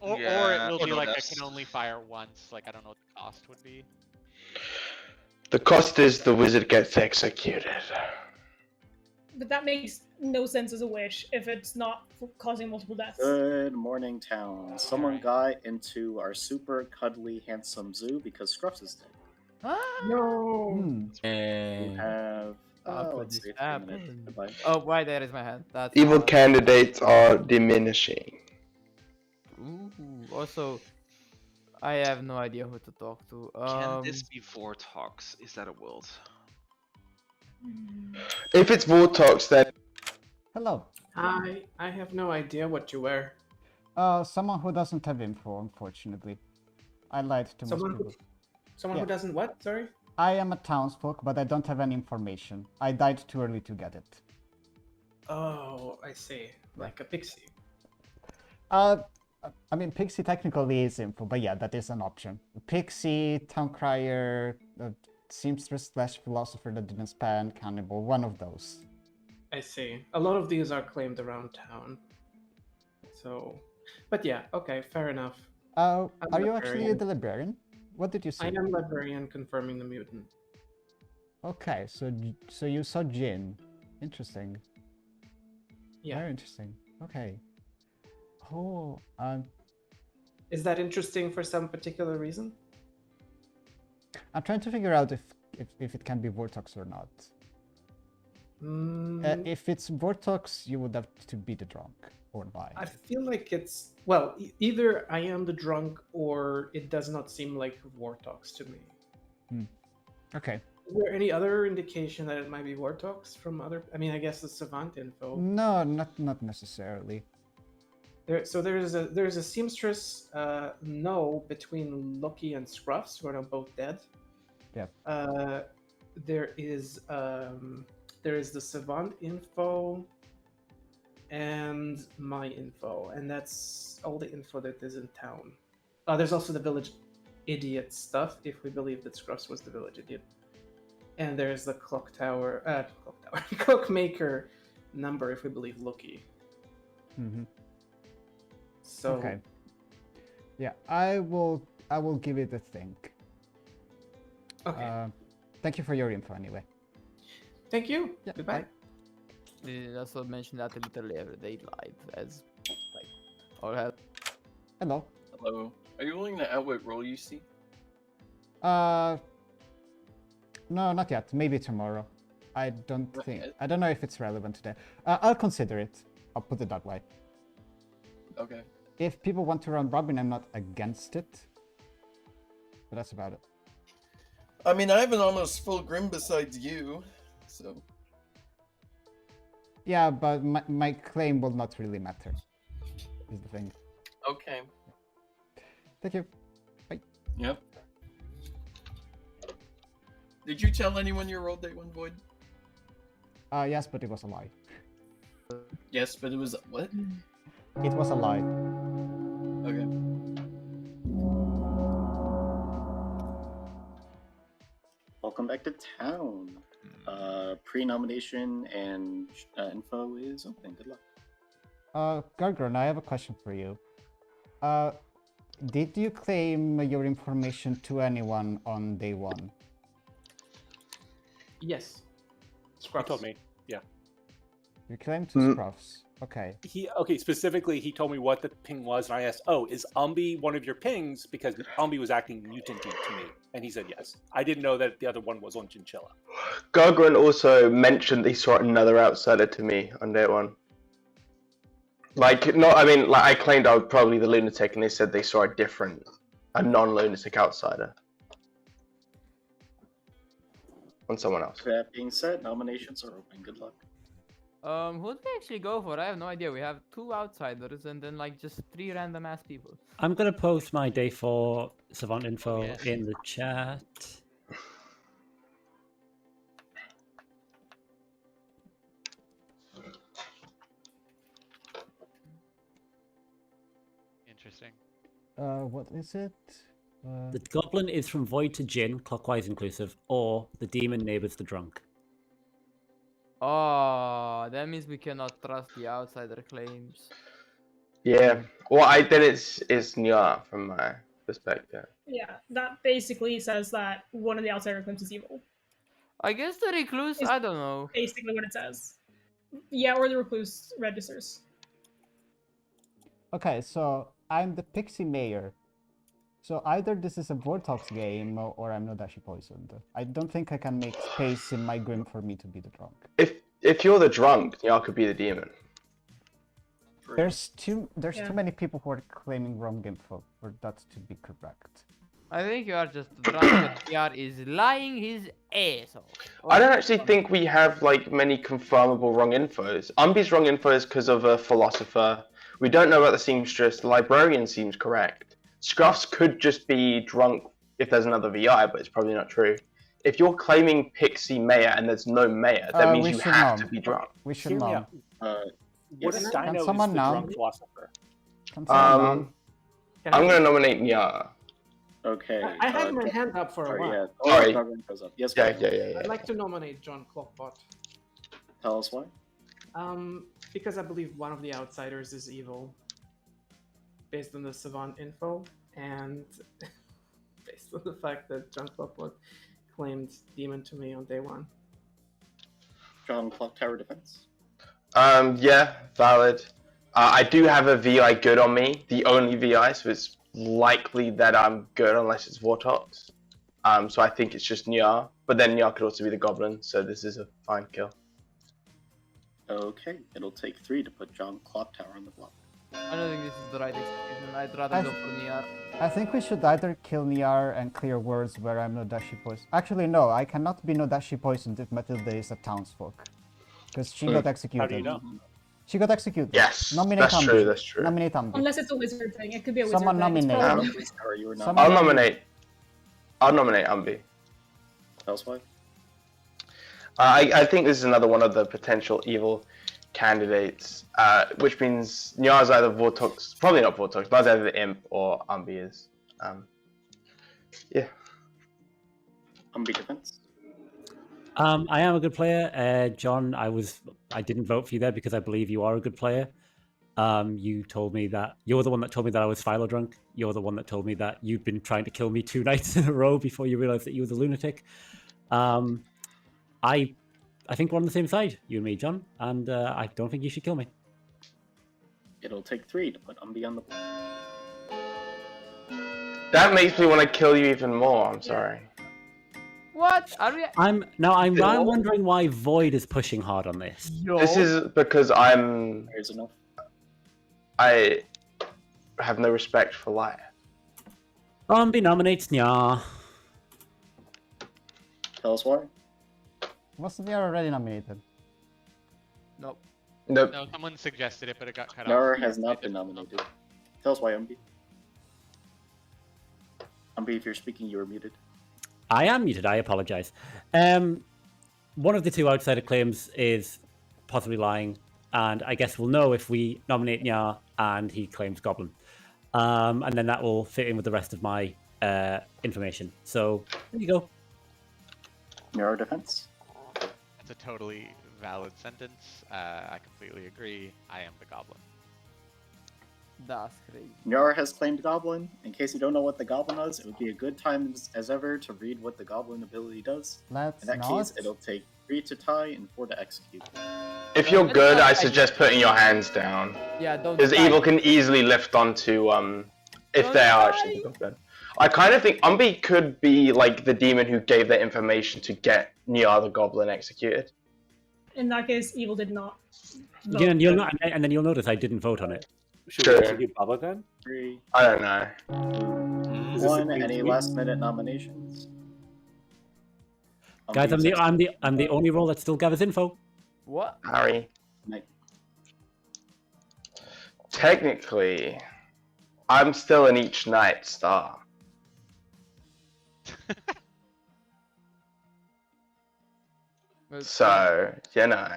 or Yeah, it will or be no like deaths. I can only fire once. Like I don't know what the cost would be. The cost is the wizard gets executed. But that makes no sense as a wish if it's not causing multiple deaths. Good morning, town. Someone got into our super cuddly, handsome zoo because Scruffs is dead. No. We have. How could let's this see, happen? Goodbye. Oh, why there is my hand. That's Evil odd. candidates are diminishing. Ooh, also, I have no idea who to talk to. Can this be Vortox? Is that a world? If it's Vortox, then Hello. I have no idea what you wear. Someone who doesn't have info, unfortunately. I lied to most people. Someone Yeah. who doesn't what? Sorry. I am a townsfolk, but I don't have any information. I died too early to get it. Oh, I see. Like a pixie. I mean, Pixie technically is info, but yeah, that is an option. Pixie, Town Crier, Seamstress / Philosopher that didn't span, Cannibal, one of those. I see. A lot of these are claimed around town. So, but yeah, okay, fair enough. Are I'm you actually librarian. the librarian? What did you see? I am librarian confirming the mutant. Okay, so you saw Jin. Interesting. Yeah. Very interesting. Okay. Oh, Is that interesting for some particular reason? I'm trying to figure out if it can be Vortox or not. If it's Vortox, you would have to be the drunk or die. I feel like it's well, either I am the drunk or it does not seem like Vortox to me. Okay. Is there any other indication that it might be Vortox from other? I mean, I guess the Savant info. No, not necessarily. There's a seamstress no between Loki and Scruffs who are both dead. Yeah. There is the Savant info and my info, and that's all the info that is in town. There's also the village idiot stuff, if we believe that Scruffs was the village idiot. And there's the clockmaker number, if we believe Loki. Mm-hmm. So okay. Yeah, I will give it a think. Okay. Thank you for your info anyway. Thank you. Yeah, Goodbye. We also mentioned that literally every day live as like all help. Hello. Hello. Are you willing to outwit roll you see? No, not yet. Maybe tomorrow. I don't know if it's relevant today. I'll consider it. I'll put it that way. Okay. If people want to run Robin, I'm not against it. But that's about it. I mean, I have an almost full Grim besides you, so... Yeah, but my claim will not really matter, is the thing. Okay. Thank you. Bye. Yep. Did you tell anyone you rolled day one void? Yes, but it was a lie. Yes, but it was... what? It was a lie. Okay. Welcome back to town. Pre-nomination and info is open. Good luck. Gargron, I have a question for you. Did you claim your information to anyone on day one? Yes. Scruff told me. Yeah. You claimed to Scruffs. Okay. Specifically, he told me what the ping was, and I asked, "Oh, is Umbi one of your pings?" Because Umbi was acting mutant to me, and he said yes. I didn't know that the other one was on Chinchilla. Gargron also mentioned he saw another outsider to me on day one. Like, no, I mean, like I claimed I was probably the lunatic, and they said they saw a non-lunatic outsider on someone else. That being said, nominations are open. Good luck. Who do we actually go for? I have no idea. We have 2 outsiders and then like just 3 random ass people. I'm gonna post my day 4 Savant info in the chat. Interesting. What is it? The goblin is from void to Jin, clockwise inclusive, or the demon neighbors the drunk. Oh, that means we cannot trust the outsider claims. Yeah. Well, then it's Nya from my perspective. Yeah, that basically says that one of the outsider claims is evil. I guess the recluse, I don't know. Basically what it says. Yeah, or the recluse registers. Okay, so I'm the Pixie Mayor. So either this is a Vortox game or I'm not actually poisoned. I don't think I can make space in my Grim for me to be the drunk. If you're the drunk, Nya could be the demon. There's too many people who are claiming wrong info for that to be correct. I think you are just drunk and PR is lying his ass off. I don't actually think we have like many confirmable wrong infos. Umbi's wrong info is because of a philosopher. We don't know about the seamstress. The librarian seems correct. Scruffs could just be drunk if there's another VI, but it's probably not true. If you're claiming Pixie Mayor and there's no Mayor, that means we you should have know. to be drunk. We should Hear me know. out. What if Can Dino is someone the nom? drunk philosopher? Can someone nom? I'm gonna nominate Nya. Okay. I had my hand up for a sorry, while. yeah. Sorry. Gargoyle goes up. Yes. Yeah, Gargoyle. yeah. I'd like to nominate John Clockbot. Tell us why. Because I believe one of the outsiders is evil, based on the Savant info, and based on the fact that John Clockbot claimed demon to me on day one. John Clocktower defense. Yeah, valid. I do have a VI good on me, the only VI, so it's likely that I'm good unless it's Vortox. So I think it's just Nya, but then Nya could also be the Goblin, so this is a fine kill. Okay, it'll take 3 to put John Clocktower on the block. I don't think this is the right execution. I'd rather go for Niar. I think we should either kill Niar and clear words where I'm Nodashi poisoned. Actually, no, I cannot be Nodashi poisoned if Matilda is a townsfolk. Because she got executed. How do you know? She got executed. Yes, Nominate that's Ambi. true, that's true. Nominate Ambi. Unless it's a wizard thing. It could be a wizard Someone thing. It's nominate. probably- Sorry, you were not. Someone I'll nominate Ambi. Tell us why. I think this is another one of the potential evil candidates, which means Nya is either Vortox, probably not Vortox, but it's either the Imp or Ambi is. Yeah. Ambi defense. I am a good player, John. I didn't vote for you there because I believe you are a good player. You told me that you're the one that told me that I was philo drunk. You're the one that told me that you'd been trying to kill me 2 nights in a row before you realized that you was a lunatic. I think we're on the same side, you and me, John, and I don't think you should kill me. It'll take 3 to put Ambi on the block. That makes me want to kill you even more, I'm sorry. What? Are we? I'm wondering why Void is pushing hard on this. This is because There's enough. I have no respect for life. Ambi nominates Nya. Tell us why. Wasn't Niar already nominated? Nope. Nope. No, someone suggested it, but it got cut Nara off. has not been nominated. Tell us why, Ambi. Ambi, if you're speaking, you are muted. I am muted, I apologize. One of the 2 outsider claims is possibly lying, and I guess we'll know if we nominate Nya and he claims Goblin. And then that will fit in with the rest of my information. So, there you go. Nara defense. That's a totally valid sentence. I completely agree. I am the goblin. That's crazy. Nyar has claimed Goblin. In case you don't know what the Goblin does, it would be a good time as ever to read what the Goblin ability does. Let's In that not. case, it'll take 3 to tie and 4 to execute. If you're good, I suggest putting your hands down. Yeah, don't. Because die. evil can easily lift onto if they are actually the Goblin. I kind of think Ambi could be like the demon who gave that information to get Nya the Goblin executed. In that case, evil did not. vote. Yeah, and then you'll notice I didn't vote on it. Should Sure. we execute Bubba then? 3, I don't know. 1. Any last minute nominations? Guys, I'm the only role that still gathers info. What? Harry. Night. Technically, I'm still in each night star. So, you know.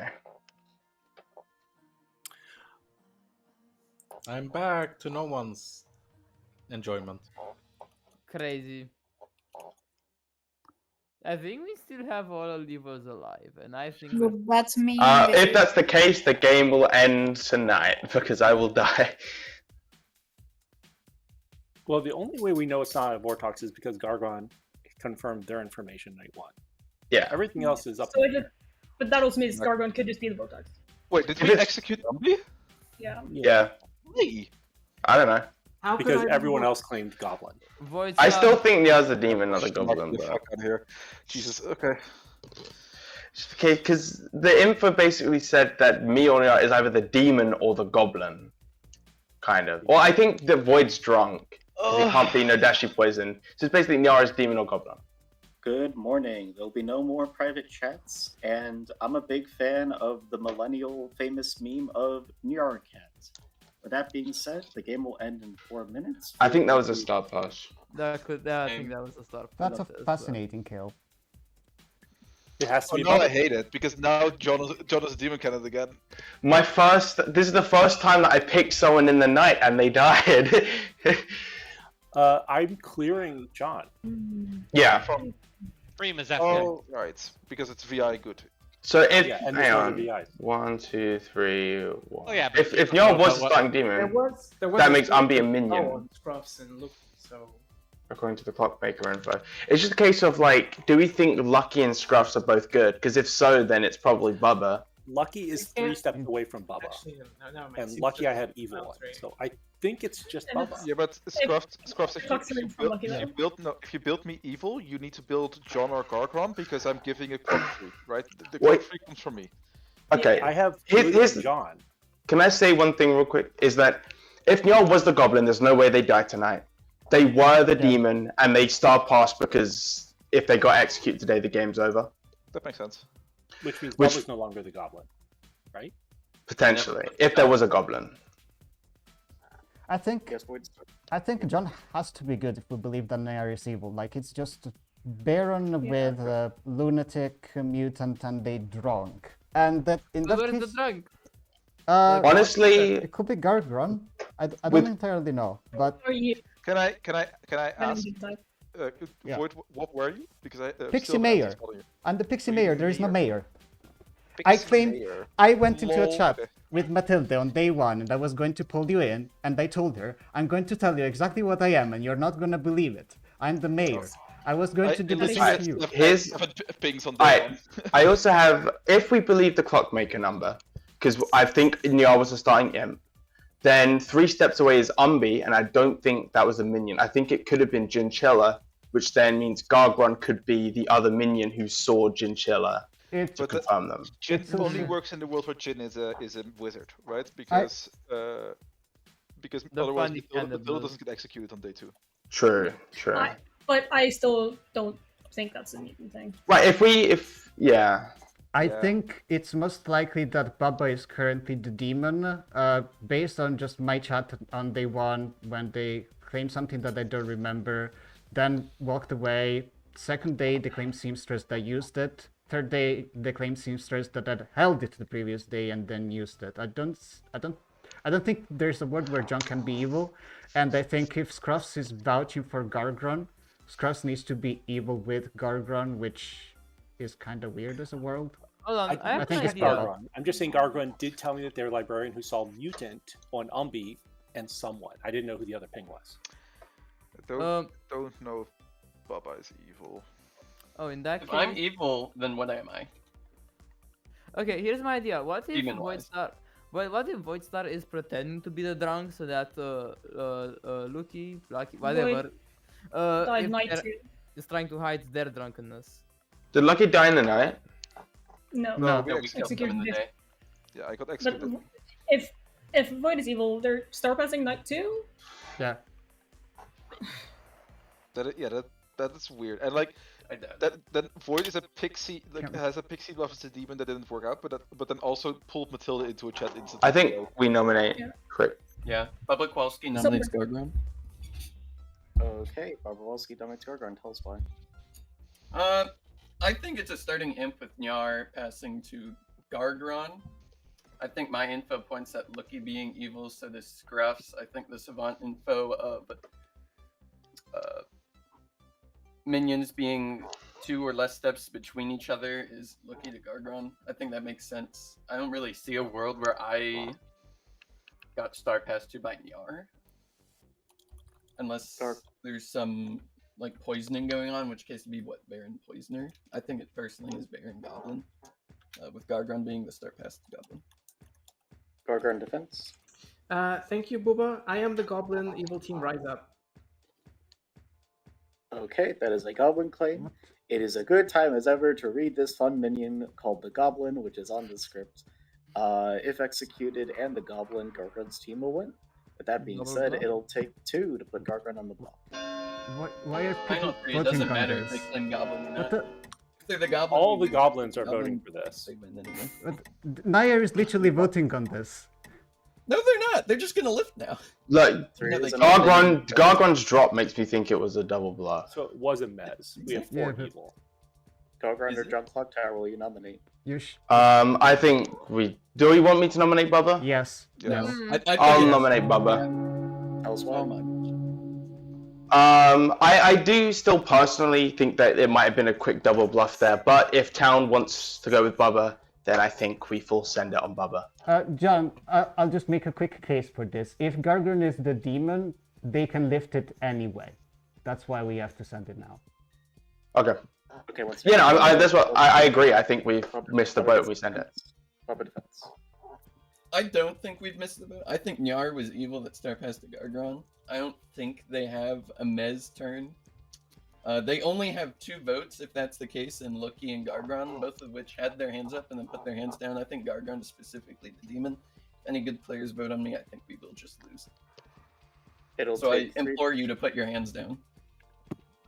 I'm back to no one's enjoyment. Crazy. I think we still have all our levers alive, and I think. Would that mean If that's the case, the game will end tonight because I will die. Well, the only way we know it's not a Vortox is because Gargon confirmed their information night 1. Yeah. Everything else is up. So but that also means Gargon could just be the Vortex. Wait, did we execute Ambi? Yeah. Yeah. Why? I don't know. How could Because I everyone know? else claimed Goblin. Void I Star- still think Nya's a demon, not a Get goblin. the But... fuck out of here. Jesus, okay. Okay, because the info basically said that me or Nya is either the demon or the goblin. Kind of. Well, I think the Void's drunk. Because he can't be Nodashi poison. So it's basically Nya is demon or goblin. Good morning. There'll be no more private chats, and I'm a big fan of the millennial famous meme of Nyarcat. With that being said, the game will end in 4 minutes. I think that was a start pass. I think that was the start. That's a fascinating kill. It has to Oh, be. now I hate it because now John is a demon cannon again. This is the first time that I picked someone in the night and they died. I'm clearing John. Yeah. Freem is Oh, right. Because it's VI good. So if Yeah, and hang there's on, other VIs. 1, 2, 3, 1. Oh, yeah, but If Nyan was a starting There demon, was that makes Umbi a Oh, minion, on Scruffs and Lucky, so according to the Clockmaker info. It's just a case of like, do we think Lucky and Scruffs are both good? Because if so, then it's probably Bubba. Lucky is 3 steps away from Bubba. actually, no, And Lucky I have evil on. So I think it's just And Bubba. Yeah, but Scruffs, Toxic from Lucky though. if you build me evil, you need to build John or Gargron because I'm giving a clock tree, right? The Wait. clock tree comes from me. Okay. I have Here's John. Can I say one thing real quick? Is that if Nyan was the Goblin, there's no way they die tonight. They were the demon, and they star passed because if they got executed today, the game's over. That makes sense. Which means Which- Bubba's no longer the Goblin, right? Potentially, if there was a Goblin. I think Yes, Void. John has to be good if we believe that Nair is evil. Like it's just Baron with lunatic, mutant, and a drunk. And that in that Where's case, the drug? Honestly, it could be Gargron. I don't With- entirely know, but Or you. Can I ask? Yeah. Void, what were you? Because I Pixie still Mayor. haven't spotted you. I'm the Pixie Mayor. There is no mayor. I Pixie claimed Mayor. I went into a Lol. chat Okay. with Matilda on day one, and I was going to pull you in, and I told her, "I'm going to tell you exactly what I am, and you're not gonna believe it. I'm the mayor. I was going to do the same to you." Here's- Pings on I also have, if we believe the Clockmaker number, because I think Nyan was a starting imp, then 3 steps away is Umbi, and I don't think that was a minion. I think it could have been Ginchilla, which then means Gargron could be the other minion who saw Ginchilla to But the- confirm them. Jin It's only also- works in the world where Jin is a wizard, right? Because otherwise funny the kind bill of blood. doesn't get executed on day 2. True, true. But I still don't think that's a mutant thing. Right, yeah. I Yeah. think it's most likely that Baba is currently the demon, based on just my chat on day one when they claimed something that I don't remember, then walked away. Second day, they claimed seamstress that used it. Third day, they claimed seamstress that had held it the previous day and then used it. I don't think there's a world where John can be evil, and I think if Scruffs is vouching for Gargron, Scruffs needs to be evil with Gargron, which is kind of weird as a world. Hold on, I have think an it's idea. Baba. Gargron. I'm just saying Gargron did tell me that they're a librarian who saw mutant on Umbi and someone. I didn't know who the other ping was. Don't know if Baba is evil. Oh, in that If case. I'm evil, then what am I? Okay, here's my idea. What if Demon-wise. Voidstar? Well, what if Voidstar is pretending to be the drunk so that Lucky, whatever, Died if night they're- two. is trying to hide their drunkenness? Did Lucky die in the night? No. No, we killed them in the day. Yeah, I got But executed. if Void is evil, they're star passing night two. Yeah. That is weird. And like I doubt that Void is a pixie, has a pixie buff as a demon that didn't work out, but then also pulled Matilda into a chat instantly. I think we nominate quick. Yeah, Bubba Kowalski nominates Gargron. Okay, Barbawalski dominates Gargron. Tell us why. I think it's a starting imp with Nyar passing to Gargron. I think my info points at Lucky being evil, so the Scruffs. I think the Savant info of minions being 2 or less steps between each other is Lucky to Gargron. I think that makes sense. I don't really see a world where I got star passed to by Nyar. Unless there's some like poisoning going on, in which case it'd be what, Baron Poisoner? I think it personally is Baron Goblin, with Gargron being the start past Goblin. Gargron defense. Thank you, Booba. I am the Goblin. Evil team, rise up. Okay, that is a Goblin claim. It is a good time as ever to read this fun minion called the Goblin, which is on the script. If executed and the Goblin, Gargron's team will win. With that being Goblin said, block? it'll take 2 to put Gargron on the block. Why are I people don't agree. It voting doesn't on matter if this? they claim Goblin or What not. the- If they're the Goblin, All the we- goblins are Goblin- voting for this. they win anyway. Nair is literally voting on this. No, they're not. They're just gonna lift now. Look, Three is an Gargon's drop makes me think it was a double bluff. So it was a mez. We have 4 Yeah, evil. Gargron or John Clocktower, will you nominate? I think we... Do we want me to nominate Bubba? Yes. No. I'll nominate Bubba. Tell us why. I do still personally think that it might have been a quick double bluff there, but if Town wants to go with Bubba, then I think we full send it on Bubba. John, I'll just make a quick case for this. If Gargron is the demon, they can lift it anyway. That's why we have to send it now. Okay. Okay, once Yeah, no, that's what I agree. I think we've missed the boat. We send it. Bubba defense. I don't think we've missed the boat. I think Nyar was evil that Star passed to Gargron. I don't think they have a Mez turn. They only have 2 votes, if that's the case, in Loki and Gargron, both of which had their hands up and then put their hands down. I think Gargron is specifically the demon. If any good players vote on me, I think we will just lose. So I implore you to put your hands down.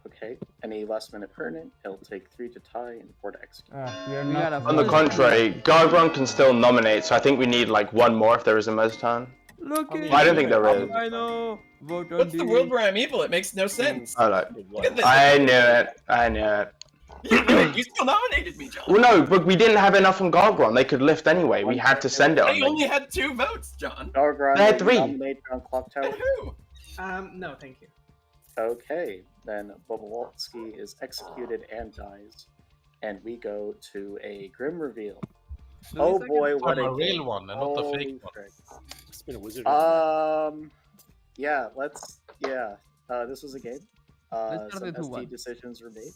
Okay. Any last minute permanent? It'll take 3 to tie and 4 to execute. On the contrary, Gargron can still nominate, so I think we need like 1 more if there is a Mez turn. I don't think there is. I know. Vote on What's the world where I'm evil? It makes no sense. Oh, look. Look at this. I knew it. I knew it. You still nominated me, John. Well, no, but we didn't have enough on Gargron. They could lift anyway. We had to send it on They them. only had 2 votes, John. Gargron, They had will you 3. nominate on Clocktower? Who? No, thank you. Okay, then Bobowalski is executed and dies, and we go to a grim reveal. Oh boy, what a a real game. one and not a Holy fake one. frick. It's been a wizard. Yeah, this was a game. Let's start Some with who SD won. decisions were made.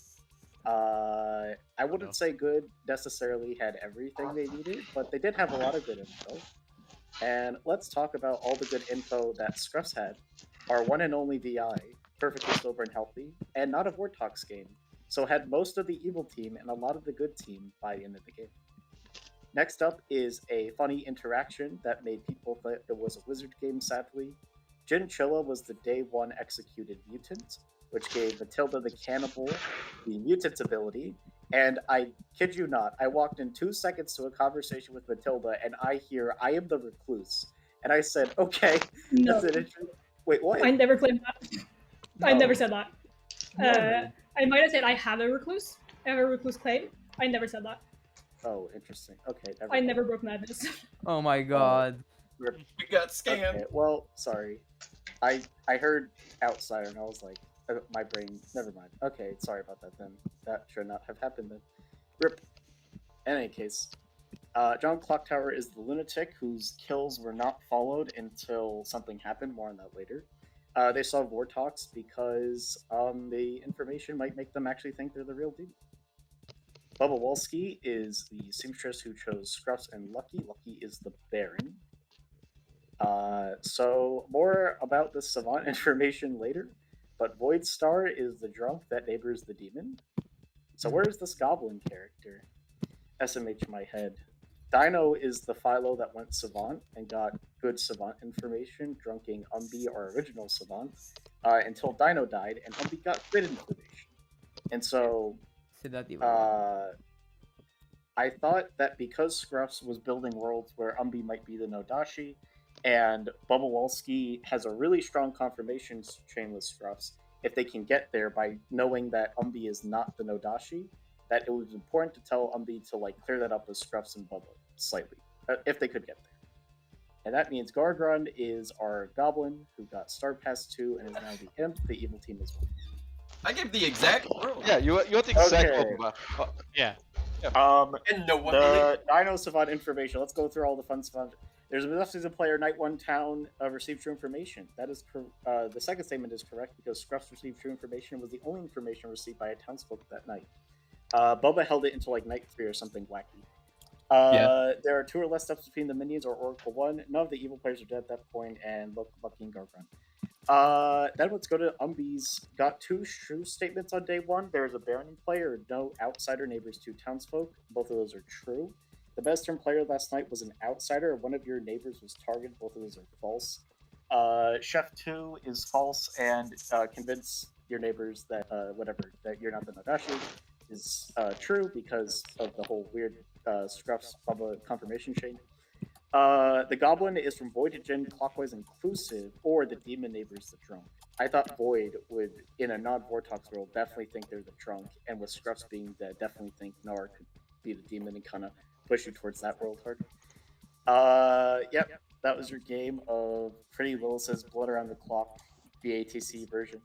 I wouldn't say good necessarily had everything they needed, but they did have a lot of good info. And let's talk about all the good info that Scruffs had. Our one and only VI, perfectly sober and healthy, and not a Vortox game, so had most of the evil team and a lot of the good team by the end of the game. Next up is a funny interaction that made people think it was a wizard game, sadly. Chinchilla was the day 1 executed mutant, which gave Matilda the Cannibal the mutant ability, and I kid you not, I walked in 2 seconds to a conversation with Matilda, and I hear, I am the recluse. And I said, okay, No. that's an interesting... Wait, what? I never claimed that. I No. never said that. No. I might have said I have a recluse. I have a recluse claim. I never said that. Oh, interesting. Okay, I never broke madness. Oh my god. We got scammed. Okay, well, sorry. I heard outsider and I was like, my brain, never mind. Okay, sorry about that then. That should not have happened then. Rip. In any case, John Clocktower is the lunatic whose kills were not followed until something happened. More on that later. They saw Vortox because the information might make them actually think they're the real demon. Bobowalski is the seamstress who chose Scruffs and Lucky. Lucky is the Baron. So more about the savant information later, but Voidstar is the drunk that neighbors the demon. So where's this goblin character? SMH my head. Dino is the Philo that went savant and got good savant information, drunking Umbi, our original savant, until Dino died and Umbi got good information. And so I thought that because Scruffs was building worlds where Umbi might be the Nodashi, and Bobowalski has a really strong confirmation chain with Scruffs, if they can get there by knowing that Umbi is not the Nodashi, that it was important to tell Umbi to like clear that up with Scruffs and Bubba slightly, if they could get there. And that means Gargron is our goblin who got Star Pass 2 and is now the imp, the evil team as well. I give the exact roll. Yeah, you had the exact Okay. roll. Yeah. And no one The Dino Savant information. Let's go through all the fun Savant. There's a left season player, Night 1 Town, received true information. That is the second statement is correct because Scruffs received true information and was the only information received by a townsfolk that night. Bubba held it until like night 3 or something wacky. There are 2 or less steps between the minions or Oracle 1. None of the evil players are dead at that point, and look, Lucky and Gargron. Then let's go to Umbi's. Got 2 true statements on day 1. There is a Baron player, no outsider neighbors 2 townsfolk. Both of those are true. The best turn player last night was an outsider. One of your neighbors was targeted. Both of those are false. Chef 2 is false, and convince your neighbors that that you're not the Nagashi is true because of the whole weird Scruffs Bubba confirmation chain. The Goblin is from Void to Gen Clockwise Inclusive, or the Demon Neighbor's the Drunk. I thought Void would, in a non-Vortox world, definitely think they're the Drunk, and with Scruffs being dead, definitely think Nar could be the Demon and kind of push you towards that world hard. Yep, that was your game of PrettyLillis' Blood Around the Clock BATC version.